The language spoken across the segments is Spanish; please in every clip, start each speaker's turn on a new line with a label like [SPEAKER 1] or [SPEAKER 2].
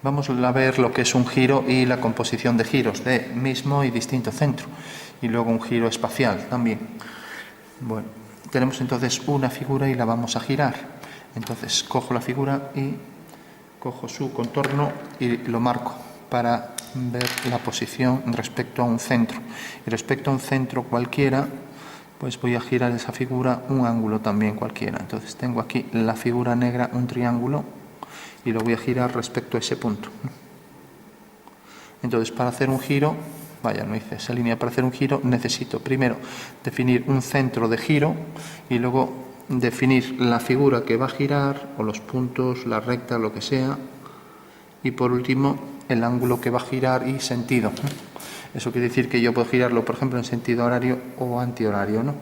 [SPEAKER 1] Vamos a ver lo que es un giro y la composición de giros de mismo y distinto centro. Y luego un giro espacial también. Bueno, tenemos entonces una figura y la vamos a girar. Entonces cojo la figura y cojo su contorno y lo marco para ver la posición respecto a un centro. Y respecto a un centro cualquiera, pues voy a girar esa figura un ángulo también cualquiera. Entonces tengo aquí la figura negra, un triángulo, y lo voy a girar respecto a ese punto. Entonces, para hacer un giro, no hice esa línea, para hacer un giro necesito primero definir un centro de giro y luego definir la figura que va a girar, o los puntos, la recta, lo que sea, y por último el ángulo que va a girar y sentido. Eso quiere decir que yo puedo girarlo, por ejemplo, en sentido horario o antihorario, ¿no?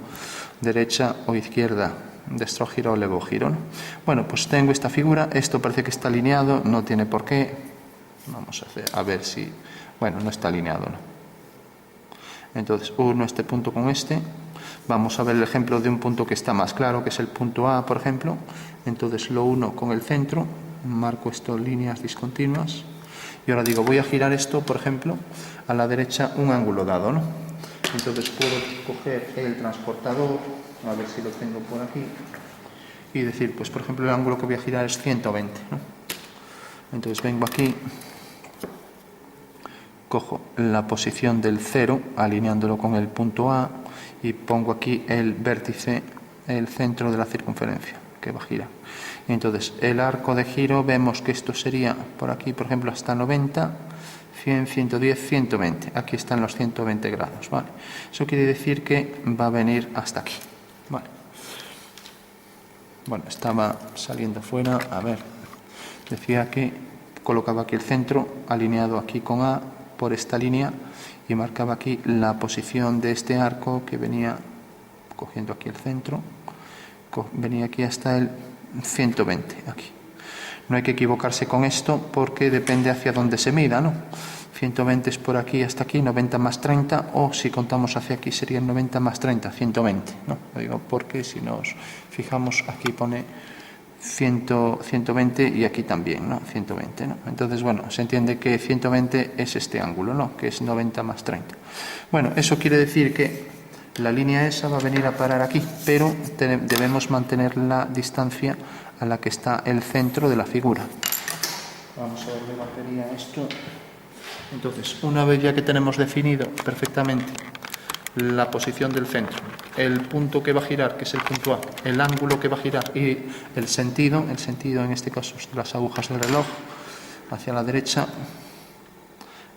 [SPEAKER 1] Derecha o izquierda, destro giro o levo giro, ¿no? Bueno, pues tengo esta figura, esto parece que está alineado, no tiene por qué. Vamos a ver si... Bueno, no está alineado, ¿no? Entonces, uno este punto con este. Vamos a ver el ejemplo de un punto que está más claro, que es el punto A, por ejemplo. Entonces lo uno con el centro, marco esto líneas discontinuas. Y ahora digo, voy a girar esto, por ejemplo, a la derecha un ángulo dado, ¿no? Entonces puedo coger el transportador, a ver si lo tengo por aquí, y decir, pues por ejemplo, el ángulo que voy a girar es 120, ¿no? Entonces vengo aquí, cojo la posición del 0, alineándolo con el punto A, y pongo aquí el vértice, el centro de la circunferencia que va a girar. Y entonces el arco de giro, vemos que esto sería por aquí, por ejemplo, hasta 90, 100, 110, 120. Aquí están los 120 grados, ¿vale? Eso quiere decir que va a venir hasta aquí, ¿vale? Bueno, estaba saliendo fuera, a ver, decía que colocaba aquí el centro, alineado aquí con A, por esta línea, y marcaba aquí la posición de este arco que venía cogiendo aquí el centro, venía aquí hasta el 120, aquí. No hay que equivocarse con esto porque depende hacia dónde se mida, ¿no? 120 es por aquí hasta aquí, 90 más 30, o si contamos hacia aquí serían 90 más 30, 120, ¿no? Lo digo porque si nos fijamos aquí pone 120 y aquí también, ¿no? 120, ¿no? Entonces, bueno, se entiende que 120 es este ángulo, ¿no? Que es 90 más 30. Bueno, eso quiere decir que la línea esa va a venir a parar aquí, pero debemos mantener la distancia a la que está el centro de la figura. Vamos a ver de batería esto. Entonces, una vez ya que tenemos definido perfectamente la posición del centro, el punto que va a girar, que es el punto A, el ángulo que va a girar y el sentido en este caso es de las agujas del reloj hacia la derecha,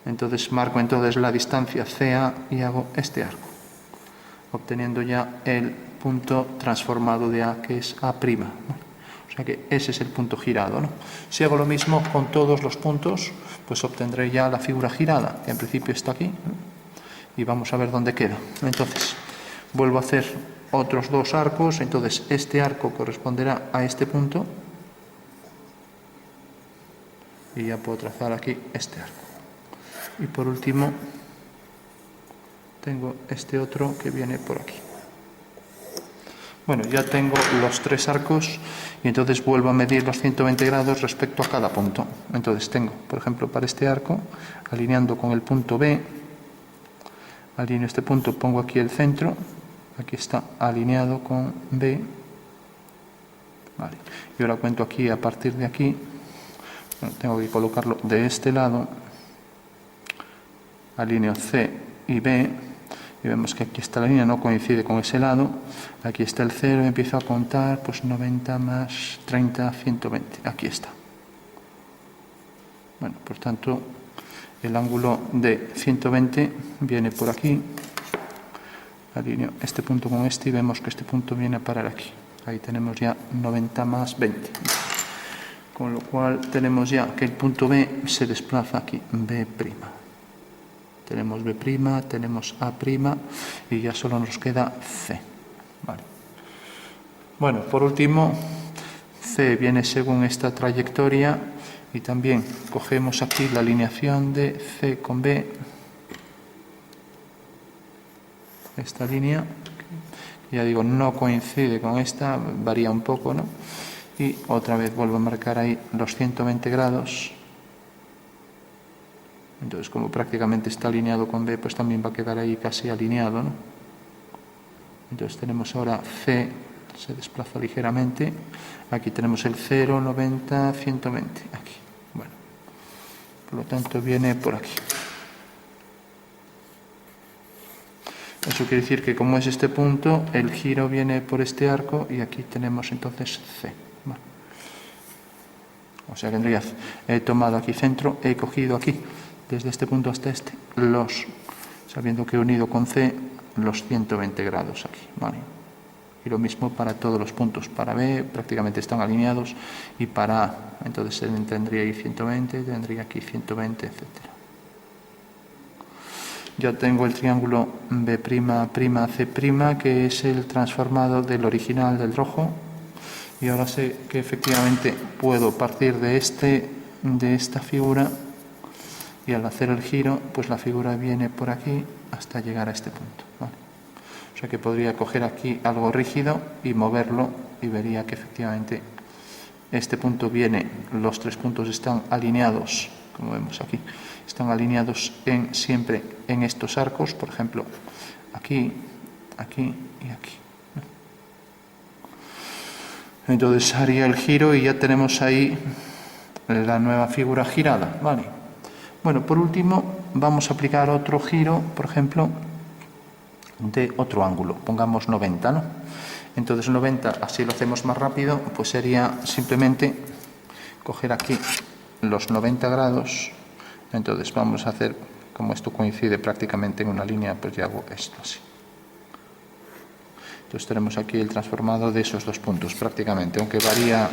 [SPEAKER 1] entonces marco la distancia CA y hago este arco, obteniendo ya el punto transformado de A, que es A', ¿no? O sea que ese es el punto girado, ¿no? Si hago lo mismo con todos los puntos, pues obtendré ya la figura girada, que en principio está aquí, ¿no? Y vamos a ver dónde queda. Entonces, vuelvo a hacer otros dos arcos, entonces este arco corresponderá a este punto, y ya puedo trazar aquí este arco. Y por último, tengo este otro que viene por aquí. Bueno, ya tengo los tres arcos y entonces vuelvo a medir los 120 grados respecto a cada punto. Entonces tengo, por ejemplo, para este arco, alineando con el punto B, alineo este punto, pongo aquí el centro, aquí está alineado con B, vale. Y ahora cuento aquí, a partir de aquí, bueno, tengo que colocarlo de este lado, alineo C y B, y vemos que aquí esta línea no coincide con ese lado, aquí está el 0 y empiezo a contar, pues 90 más 30, 120, aquí está. Bueno, por tanto, el ángulo de 120 viene por aquí, alineo este punto con este y vemos que este punto viene a parar aquí. Ahí tenemos ya 90 más 20. Con lo cual tenemos ya que el punto B se desplaza aquí, B'. Tenemos B', tenemos A' y ya solo nos queda C. Vale. Bueno, por último, C viene según esta trayectoria y también cogemos aquí la alineación de C con B. Esta línea, ya digo, no coincide con esta, varía un poco, ¿no? Y otra vez vuelvo a marcar ahí los 120 grados. Entonces, como prácticamente está alineado con B, pues también va a quedar ahí casi alineado, ¿no? Entonces tenemos ahora C, se desplaza ligeramente. Aquí tenemos el 0, 90, 120. Aquí. Bueno, por lo tanto viene por aquí. Eso quiere decir que como es este punto, el giro viene por este arco y aquí tenemos entonces C. Bueno. O sea que en realidad he tomado aquí centro, he cogido aquí, desde este punto hasta este, sabiendo que he unido con C, los 120 grados aquí, ¿vale? Y lo mismo para todos los puntos. Para B prácticamente están alineados y para A, entonces tendría ahí 120, tendría aquí 120, etc. Ya tengo el triángulo B'C', que es el transformado del original del rojo. Y ahora sé que efectivamente puedo partir de esta figura y al hacer el giro, pues la figura viene por aquí hasta llegar a este punto, ¿vale? O sea que podría coger aquí algo rígido y moverlo y vería que efectivamente este punto viene, los tres puntos están alineados, como vemos aquí, están alineados siempre en estos arcos, por ejemplo, aquí, aquí y aquí. Entonces haría el giro y ya tenemos ahí la nueva figura girada, ¿vale? Bueno, por último vamos a aplicar otro giro, por ejemplo, de otro ángulo, pongamos 90, ¿no? Entonces 90, así lo hacemos más rápido, pues sería simplemente coger aquí los 90 grados, entonces vamos a hacer, como esto coincide prácticamente en una línea, pues ya hago esto así. Entonces tenemos aquí el transformado de esos dos puntos prácticamente, aunque varía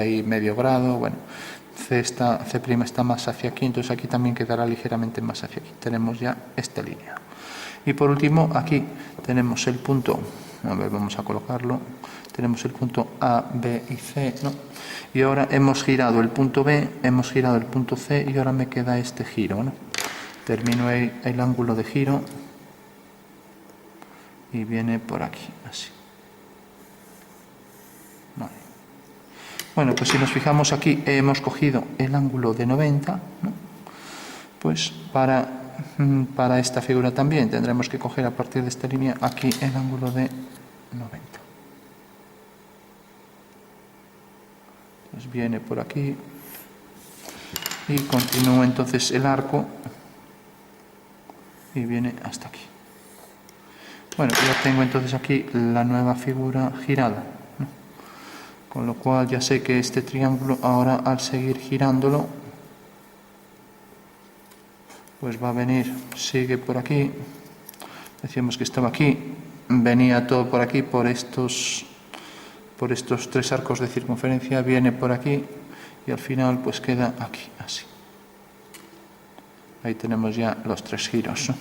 [SPEAKER 1] ahí medio grado, bueno, C está más hacia aquí, entonces aquí también quedará ligeramente más hacia aquí. Tenemos ya esta línea. Y por último, aquí tenemos el punto, a ver, vamos a colocarlo, tenemos el punto A, B y C, ¿no? Y ahora hemos girado el punto B, hemos girado el punto C y ahora me queda este giro, ¿no? Termino ahí el ángulo de giro y viene por aquí, así. Vale. Bueno, pues si nos fijamos aquí, hemos cogido el ángulo de 90, ¿no? Pues para esta figura también tendremos que coger a partir de esta línea aquí el ángulo de 90. Pues viene por aquí y continúa entonces el arco y viene hasta aquí. Bueno, ya tengo entonces aquí la nueva figura girada, ¿no? Con lo cual ya sé que este triángulo ahora al seguir girándolo pues va a venir, sigue por aquí, decíamos que estaba aquí, venía todo por aquí, por estos tres arcos de circunferencia, viene por aquí y al final pues queda aquí, así. Ahí tenemos ya los tres giros, ¿no?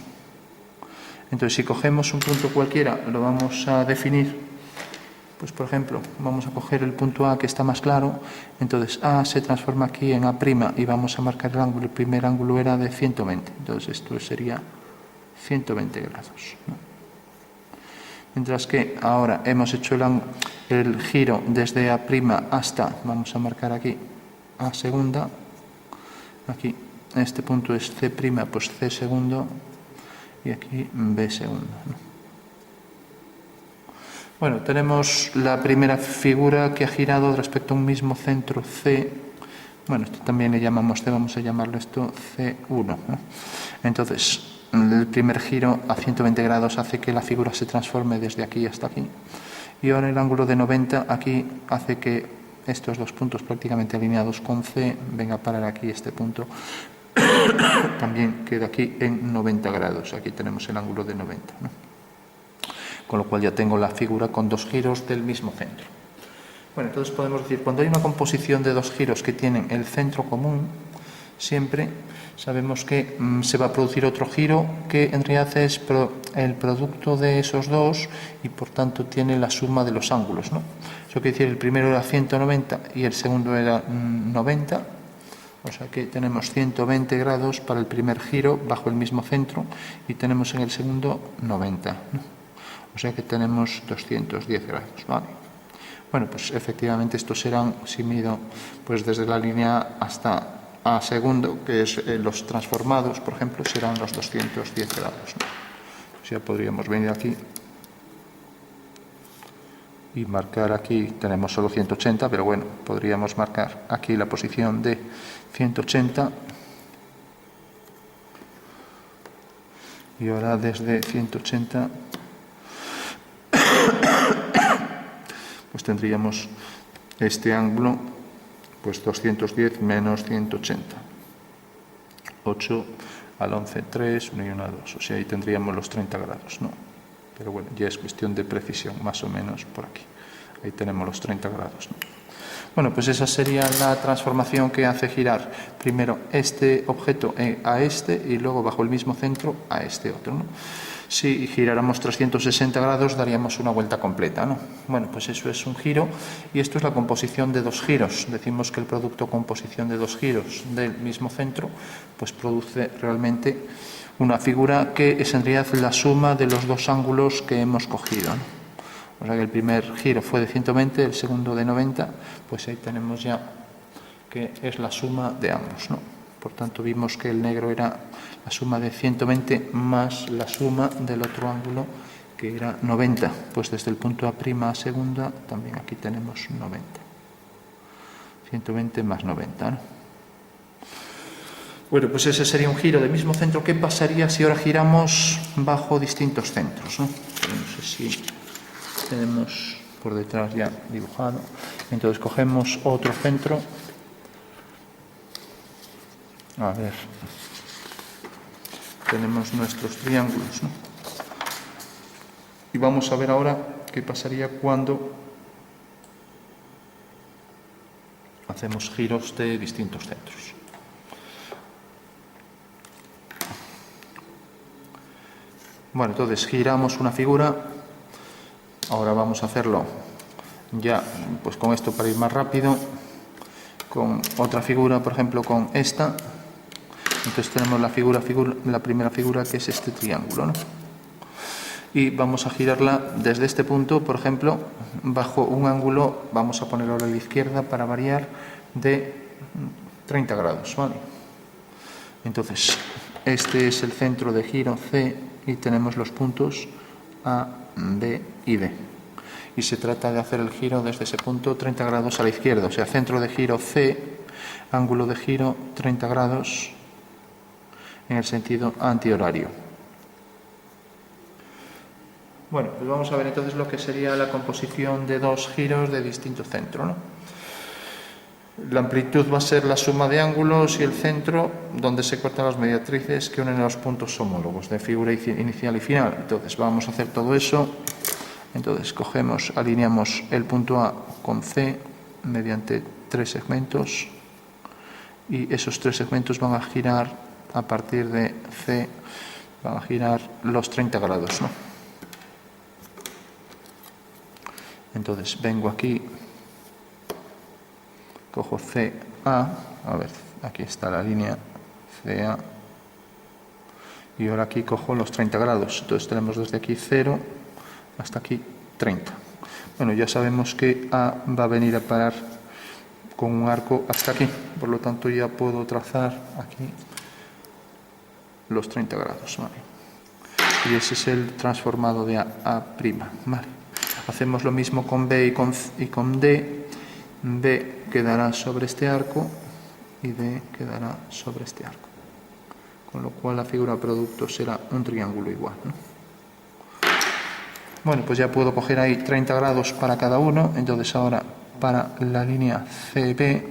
[SPEAKER 1] Entonces si cogemos un punto cualquiera, lo vamos a definir, pues por ejemplo, vamos a coger el punto A que está más claro, entonces A se transforma aquí en A' y vamos a marcar el ángulo, el primer ángulo era de 120, entonces esto sería 120 grados, ¿no? Mientras que ahora hemos hecho el giro desde A' hasta, vamos a marcar aquí A segunda, aquí este punto es C', pues C segundo, y aquí B segundo, ¿no? Bueno, tenemos la primera figura que ha girado respecto a un mismo centro C. Bueno, esto también le llamamos C, vamos a llamarlo esto C1, ¿no? Entonces, el primer giro a 120 grados hace que la figura se transforme desde aquí hasta aquí. Y ahora el ángulo de 90 aquí hace que estos dos puntos prácticamente alineados con C venga a parar aquí este punto. También queda aquí en 90 grados. Aquí tenemos el ángulo de 90, ¿no? Con lo cual ya tengo la figura con dos giros del mismo centro. Bueno, entonces podemos decir, cuando hay una composición de dos giros que tienen el centro común, siempre sabemos que se va a producir otro giro que en realidad es el producto de esos dos y por tanto tiene la suma de los ángulos, ¿no? Eso quiere decir, el primero era 190 y el segundo era 90, o sea que tenemos 120 grados para el primer giro bajo el mismo centro y tenemos en el segundo 90, ¿no? O sea que tenemos 210 grados, ¿vale? Bueno, pues efectivamente estos serán, si mido, pues desde la línea hasta a segundo, que es los transformados, por ejemplo, serán los 210 grados, ¿no? Ya podríamos venir aquí y marcar aquí, tenemos solo 180, pero bueno, podríamos marcar aquí la posición de 180 y ahora desde 180 pues tendríamos este ángulo, pues 210 menos 180, 8 al 11, 3, 1 y 1, 2, o sea, ahí tendríamos los 30 grados, ¿no? Pero bueno, ya es cuestión de precisión, más o menos por aquí. Ahí tenemos los 30 grados, ¿no? Bueno, pues esa sería la transformación que hace girar primero este objeto a este y luego bajo el mismo centro a este otro, ¿no? Si giráramos 360 grados daríamos una vuelta completa, ¿no? Bueno, pues eso es un giro y esto es la composición de dos giros. Decimos que el producto composición de dos giros del mismo centro pues produce realmente una figura que es en realidad la suma de los dos ángulos que hemos cogido, ¿no? O sea que el primer giro fue de 120, el segundo de 90, pues ahí tenemos ya que es la suma de ambos, ¿no? Por tanto, vimos que el negro era la suma de 120 más la suma del otro ángulo, que era 90. Pues desde el punto A' a segunda, también aquí tenemos 90. 120 más 90, ¿no? Bueno, pues ese sería un giro del mismo centro. ¿Qué pasaría si ahora giramos bajo distintos centros, ¿no? No sé si tenemos por detrás ya dibujado. Entonces cogemos otro centro. A ver, tenemos nuestros triángulos, ¿no? Y vamos a ver ahora qué pasaría cuando hacemos giros de distintos centros. Bueno, entonces giramos una figura. Ahora vamos a hacerlo ya pues con esto para ir más rápido, con otra figura, por ejemplo con esta. Entonces tenemos la primera figura, que es este triángulo, ¿no? Y vamos a girarla desde este punto, por ejemplo, bajo un ángulo, vamos a poner ahora a la izquierda para variar, de 30 grados, ¿vale? Entonces, este es el centro de giro C y tenemos los puntos A, B y D. Y se trata de hacer el giro desde ese punto 30 grados a la izquierda, o sea, centro de giro C, ángulo de giro 30 grados en el sentido antihorario. Bueno, pues vamos a ver entonces lo que sería la composición de dos giros de distinto centro, ¿no? La amplitud va a ser la suma de ángulos y el centro donde se cortan las mediatrices que unen los puntos homólogos de figura inicial y final. Entonces vamos a hacer todo eso. Entonces cogemos, alineamos el punto A con C mediante 3 segmentos y esos 3 segmentos van a girar a partir de C, van a girar los 30 grados, ¿no? Entonces vengo aquí, cojo CA, a ver, aquí está la línea CA, y ahora aquí cojo los 30 grados. Entonces tenemos desde aquí 0 hasta aquí 30. Bueno, ya sabemos que A va a venir a parar con un arco hasta aquí, por lo tanto ya puedo trazar aquí los 30 grados, ¿vale? Y ese es el transformado de A', ¿vale? Hacemos lo mismo con B y con D. B quedará sobre este arco y D quedará sobre este arco. Con lo cual la figura producto será un triángulo igual, ¿no? Bueno, pues ya puedo coger ahí 30 grados para cada uno. Entonces ahora para la línea CB,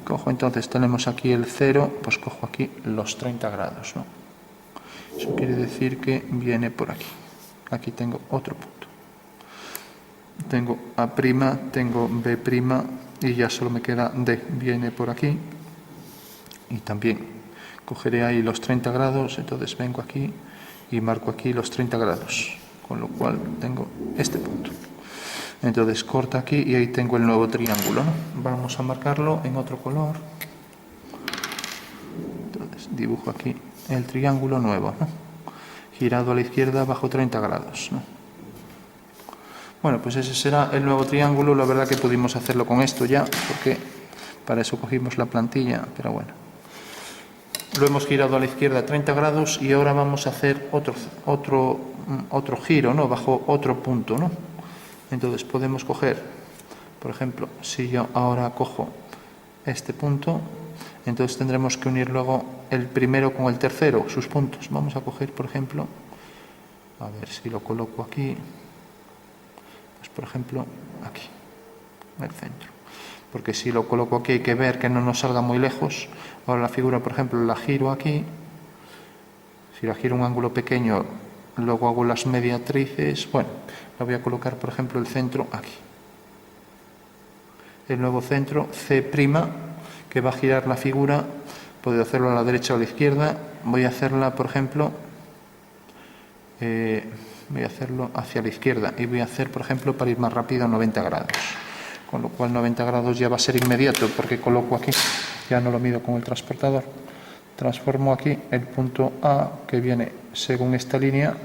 [SPEAKER 1] cojo, entonces tenemos aquí el 0, pues cojo aquí los 30 grados, ¿no? Eso quiere decir que viene por aquí. Aquí tengo otro punto. Tengo A', tengo B' y ya solo me queda D. Viene por aquí y también cogeré ahí los 30 grados, entonces vengo aquí y marco aquí los 30 grados, con lo cual tengo este punto. Entonces corta aquí y ahí tengo el nuevo triángulo, ¿no? Vamos a marcarlo en otro color. Entonces dibujo aquí el triángulo nuevo, ¿no? Girado a la izquierda bajo 30 grados, ¿no? Bueno, pues ese será el nuevo triángulo. La verdad que pudimos hacerlo con esto ya, porque Para eso cogimos la plantilla, pero bueno. Lo hemos girado a la izquierda 30 grados y ahora vamos a hacer otro giro, ¿no? Bajo otro punto, ¿no? Entonces podemos coger, por ejemplo, si yo ahora cojo este punto, entonces tendremos que unir luego el primero con el tercero, sus puntos. Vamos a coger, por ejemplo, a ver si lo coloco aquí, pues por ejemplo, aquí, en el centro. Porque si lo coloco aquí hay que ver que no nos salga muy lejos. Ahora la figura, por ejemplo, la giro aquí. Si la giro un ángulo pequeño, luego hago las mediatrices. Bueno, la voy a colocar, por ejemplo, el centro aquí. El nuevo centro, C', que va a girar la figura. Puedo hacerlo a la derecha o a la izquierda. Voy a hacerla, por ejemplo, voy a hacerlo hacia la izquierda. Y voy a hacer, por ejemplo, para ir más rápido, 90 grados. Con lo cual 90 grados ya va a ser inmediato, porque coloco aquí, ya no lo mido con el transportador. Transformo aquí el punto A, que viene según esta línea,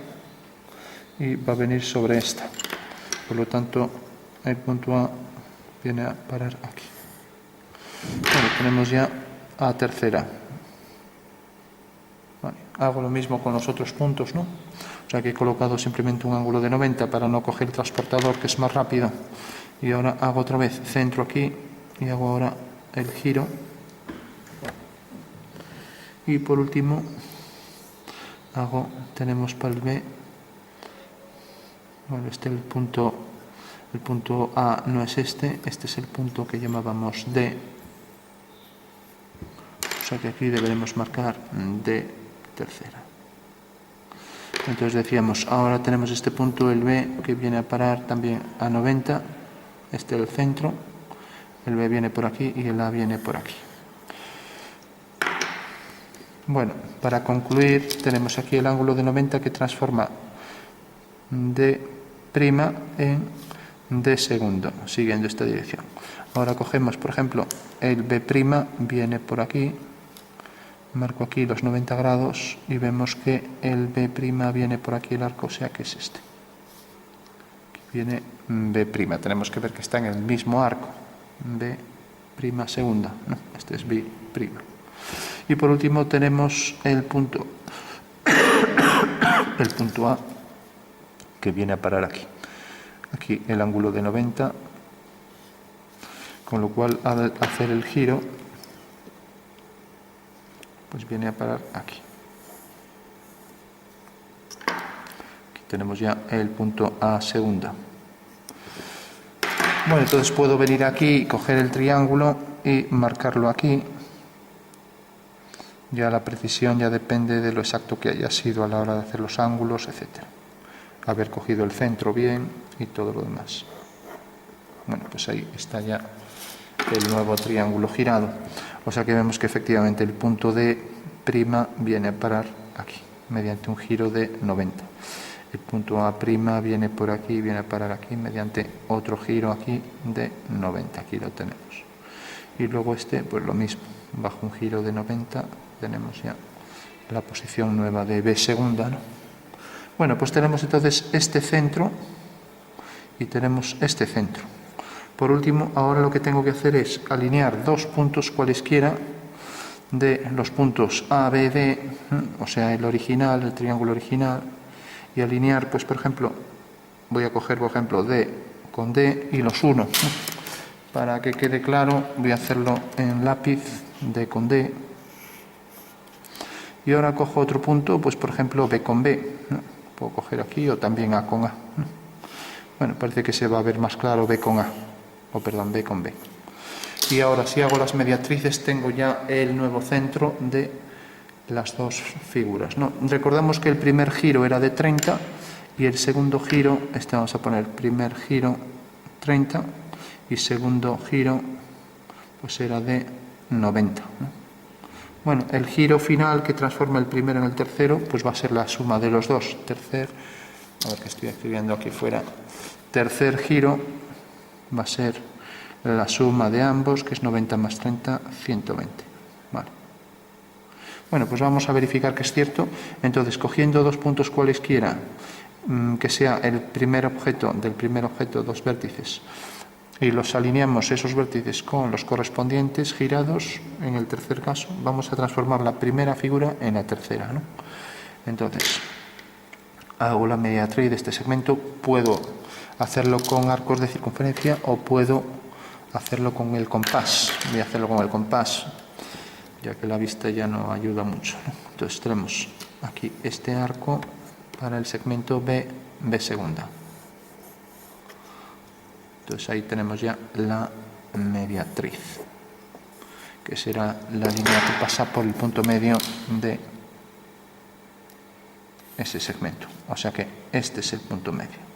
[SPEAKER 1] y va a venir sobre esta. Por lo tanto, el punto A viene a parar aquí. Bueno, tenemos ya A tercera. Vale, hago lo mismo con los otros puntos, ¿no? O sea que he colocado simplemente un ángulo de 90 para no coger el transportador, que es más rápido. Y ahora hago otra vez centro aquí y hago ahora el giro. Y por último tenemos para el B, bueno, este es el punto A no es este es el punto que llamábamos D. O sea que aquí deberemos marcar D tercera. Entonces decíamos, ahora tenemos este punto, el B, que viene a parar también a 90. Este es el centro, el B viene por aquí y el A viene por aquí. Bueno, para concluir tenemos aquí el ángulo de 90 que transforma D' en D segundo, siguiendo esta dirección. Ahora cogemos, por ejemplo, el B' viene por aquí, marco aquí los 90 grados y vemos que el B' viene por aquí el arco, o sea que es este. Viene B', tenemos que ver que está en el mismo arco, B' segunda, no, este es B'. Y por último tenemos el punto A, que viene a parar aquí. Aquí el ángulo de 90, con lo cual al hacer el giro, pues viene a parar aquí. Tenemos ya el punto A segunda. Bueno, entonces puedo venir aquí, coger el triángulo y marcarlo aquí. Ya la precisión ya depende de lo exacto que haya sido a la hora de hacer los ángulos, etc. Haber cogido el centro bien y todo lo demás. Bueno, pues ahí está ya el nuevo triángulo girado. O sea que vemos que efectivamente el punto D' viene a parar aquí, mediante un giro de 90. El punto A' viene por aquí, viene a parar aquí, mediante otro giro aquí de 90. Aquí lo tenemos. Y luego este, pues lo mismo, bajo un giro de 90 tenemos ya la posición nueva de B segunda, ¿no? Bueno, pues tenemos entonces este centro y tenemos este centro. Por último, ahora lo que tengo que hacer es alinear dos puntos cualesquiera de los puntos A, B, D, o sea, el original, el triángulo original, y alinear, pues por ejemplo, voy a coger, por ejemplo, D con D y los uno. Para que quede claro, voy a hacerlo en lápiz, D con D. Y ahora cojo otro punto, pues por ejemplo, B con B. Puedo coger aquí o también A con A. Bueno, parece que se va a ver más claro B con A. O perdón, B con B. Y ahora si hago las mediatrices tengo ya el nuevo centro de las dos figuras, ¿no? Recordamos que el primer giro era de 30 y el segundo giro, vamos a poner primer giro 30 y segundo giro pues era de 90, ¿no? Bueno, el giro final que transforma el primero en el tercero pues va a ser la suma de los dos. A ver que estoy escribiendo aquí fuera. Tercer giro va a ser la suma de ambos, que es 90 más 30, 120. Vale. Bueno, pues vamos a verificar que es cierto. Entonces, cogiendo dos puntos cualesquiera, que sea el primer objeto, del primer objeto dos vértices, y los alineamos esos vértices con los correspondientes girados, en el tercer caso vamos a transformar la primera figura en la tercera, ¿no? Entonces, hago la mediatriz de este segmento, puedo hacerlo con arcos de circunferencia o puedo hacerlo con el compás. Voy a hacerlo con el compás, ya que la vista ya no ayuda mucho, ¿no? Entonces tenemos aquí este arco para el segmento B segunda. Entonces ahí tenemos ya la mediatriz, que será la línea que pasa por el punto medio de ese segmento. O sea que este es el punto medio.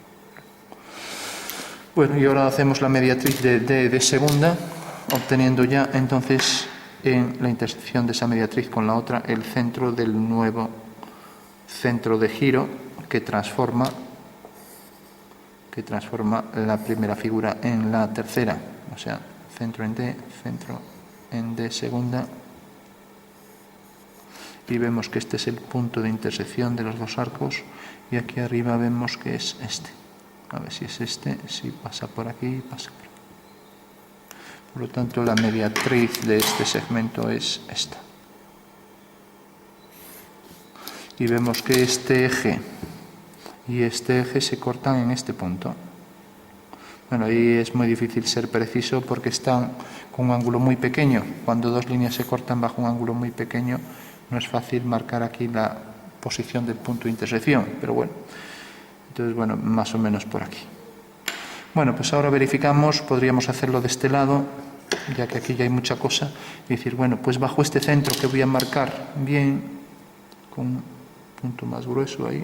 [SPEAKER 1] Bueno, y ahora hacemos la mediatriz de D de segunda, obteniendo ya entonces en la intersección de esa mediatriz con la otra el centro del nuevo centro de giro que transforma la primera figura en la tercera, o sea, centro en D segunda, y vemos que este es el punto de intersección de los dos arcos, y aquí arriba vemos que es este. A ver si es este, si pasa por aquí, pasa por aquí. Por lo tanto, la mediatriz de este segmento es esta. Y vemos que este eje y este eje se cortan en este punto. Bueno, ahí es muy difícil ser preciso porque están con un ángulo muy pequeño. Cuando dos líneas se cortan bajo un ángulo muy pequeño, no es fácil marcar aquí la posición del punto de intersección, pero bueno. Entonces, bueno, más o menos por aquí. Bueno, pues ahora verificamos, podríamos hacerlo de este lado, ya que aquí ya hay mucha cosa, y decir, bueno, pues bajo este centro que voy a marcar bien, con un punto más grueso ahí,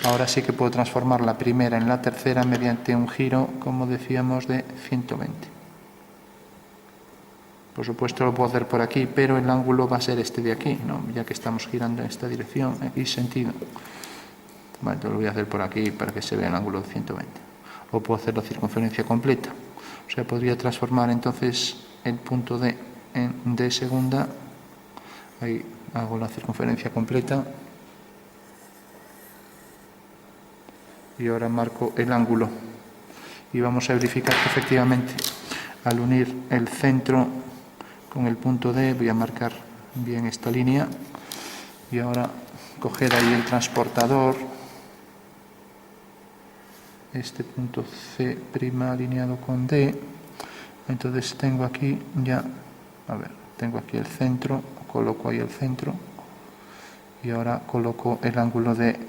[SPEAKER 1] ahora sí que puedo transformar la primera en la tercera mediante un giro, como decíamos, de 120. Por supuesto lo puedo hacer por aquí, pero el ángulo va a ser este de aquí, ¿no? Ya que estamos girando en esta dirección, X sentido. Bueno, entonces lo voy a hacer por aquí para que se vea el ángulo de 120. O puedo hacer la circunferencia completa. O sea, podría transformar entonces el punto D en D segunda. Ahí hago la circunferencia completa. Y ahora marco el ángulo. Y vamos a verificar que efectivamente al unir el centro con el punto D, voy a marcar bien esta línea. Y ahora coger ahí el transportador, este punto C' alineado con D. Entonces tengo aquí ya, a ver, tengo aquí el centro, coloco ahí el centro y ahora coloco el ángulo de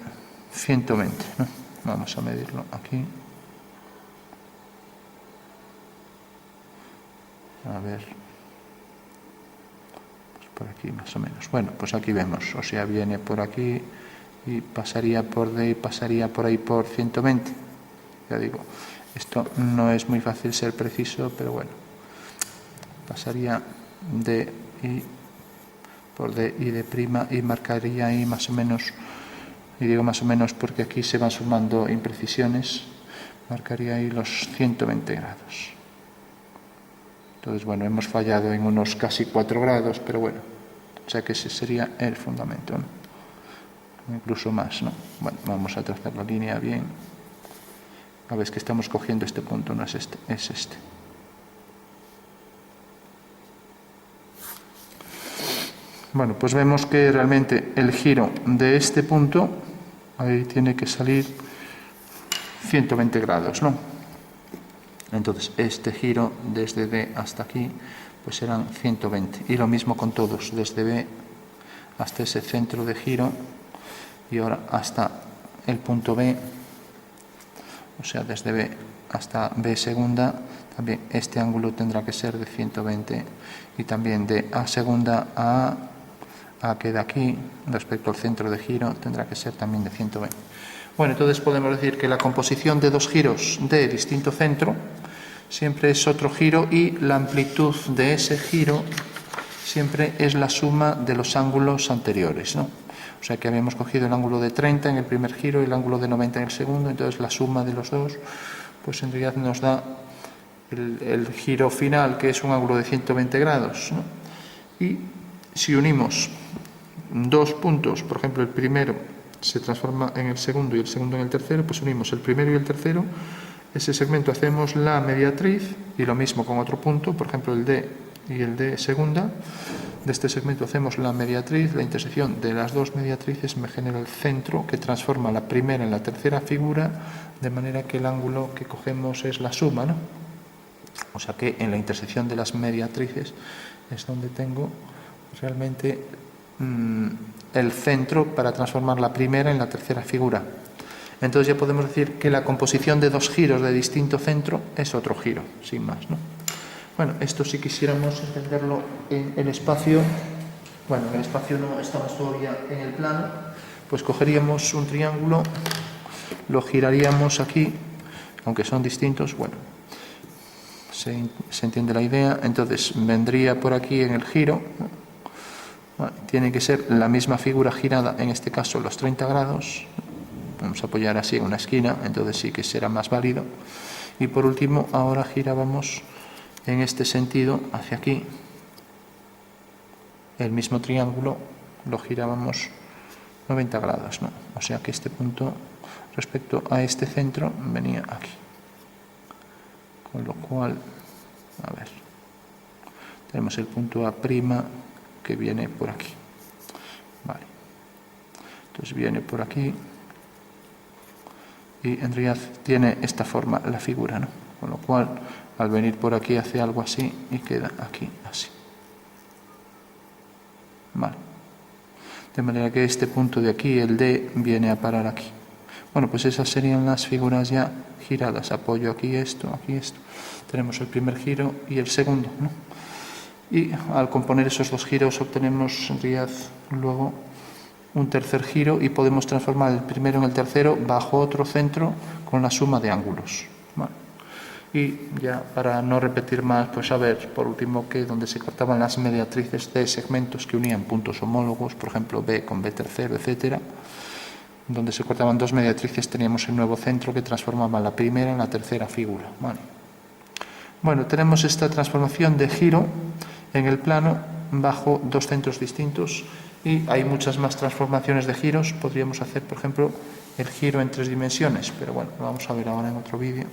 [SPEAKER 1] 120, ¿no? Vamos a medirlo aquí. A ver, pues por aquí más o menos. Bueno, pues aquí vemos, o sea, viene por aquí y pasaría por D y pasaría por ahí por 120. Ya digo, esto no es muy fácil ser preciso, pero bueno, pasaría D y por D y D' y marcaría ahí más o menos, y digo más o menos porque aquí se van sumando imprecisiones, marcaría ahí los 120 grados. Entonces, bueno, hemos fallado en unos casi 4 grados, pero bueno, o sea que ese sería el fundamento, ¿no? Incluso más, ¿no? Bueno, vamos a trazar la línea bien. A ver, es que estamos cogiendo este punto, no es este, es este. Bueno, pues vemos que realmente el giro de este punto, ahí tiene que salir 120 grados, ¿no? Entonces, este giro desde D hasta aquí, pues serán 120. Y lo mismo con todos, desde B hasta ese centro de giro y ahora hasta el punto B, o sea, desde B hasta B segunda, también este ángulo tendrá que ser de 120 y también de A segunda a A queda aquí, respecto al centro de giro, tendrá que ser también de 120. Bueno, entonces podemos decir que la composición de dos giros de distinto centro siempre es otro giro y la amplitud de ese giro siempre es la suma de los ángulos anteriores, ¿no? O sea que habíamos cogido el ángulo de 30 en el primer giro y el ángulo de 90 en el segundo, entonces la suma de los dos, pues en realidad nos da el giro final, que es un ángulo de 120 grados, ¿no? Y si unimos dos puntos, por ejemplo, el primero se transforma en el segundo y el segundo en el tercero, pues unimos el primero y el tercero ese segmento hacemos la mediatriz y lo mismo con otro punto, por ejemplo el D y el D segunda. De este segmento hacemos la mediatriz, la intersección de las dos mediatrices me genera el centro que transforma la primera en la tercera figura, de manera que el ángulo que cogemos es la suma, ¿no? O sea que en la intersección de las mediatrices es donde tengo realmente el centro para transformar la primera en la tercera figura. Entonces ya podemos decir que la composición de dos giros de distinto centro es otro giro, sin más, ¿no? Bueno, esto si quisiéramos entenderlo en el espacio, bueno, en el espacio no estamos todavía en el plano, pues cogeríamos un triángulo, lo giraríamos aquí, aunque son distintos, bueno, se entiende la idea. Entonces vendría por aquí en el giro, bueno, tiene que ser la misma figura girada, en este caso los 30 grados, vamos a apoyar así en una esquina, entonces sí que será más válido. Y por último, ahora girábamos en este sentido hacia aquí, el mismo triángulo lo girábamos 90 grados, ¿no? O sea que este punto respecto a este centro venía aquí, con lo cual, a ver, tenemos el punto A' que viene por aquí, vale, entonces viene por aquí y en realidad tiene esta forma la figura, ¿no? Con lo cual al venir por aquí hace algo así y queda aquí así. Vale. De manera que este punto de aquí, el D, viene a parar aquí. Bueno, pues esas serían las figuras ya giradas. Apoyo aquí esto, aquí esto. Tenemos el primer giro y el segundo, ¿no? Y al componer esos dos giros obtenemos en realidad luego un tercer giro y podemos transformar el primero en el tercero bajo otro centro con la suma de ángulos. Vale. Y ya para no repetir más, pues a ver, por último, que donde se cortaban las mediatrices de segmentos que unían puntos homólogos, por ejemplo B con B tercero, etcétera, donde se cortaban dos mediatrices teníamos el nuevo centro que transformaba la primera en la tercera figura. Vale. Bueno, tenemos esta transformación de giro en el plano bajo dos centros distintos y hay muchas más transformaciones de giros. Podríamos hacer, por ejemplo, el giro en 3 dimensiones, pero bueno, lo vamos a ver ahora en otro vídeo.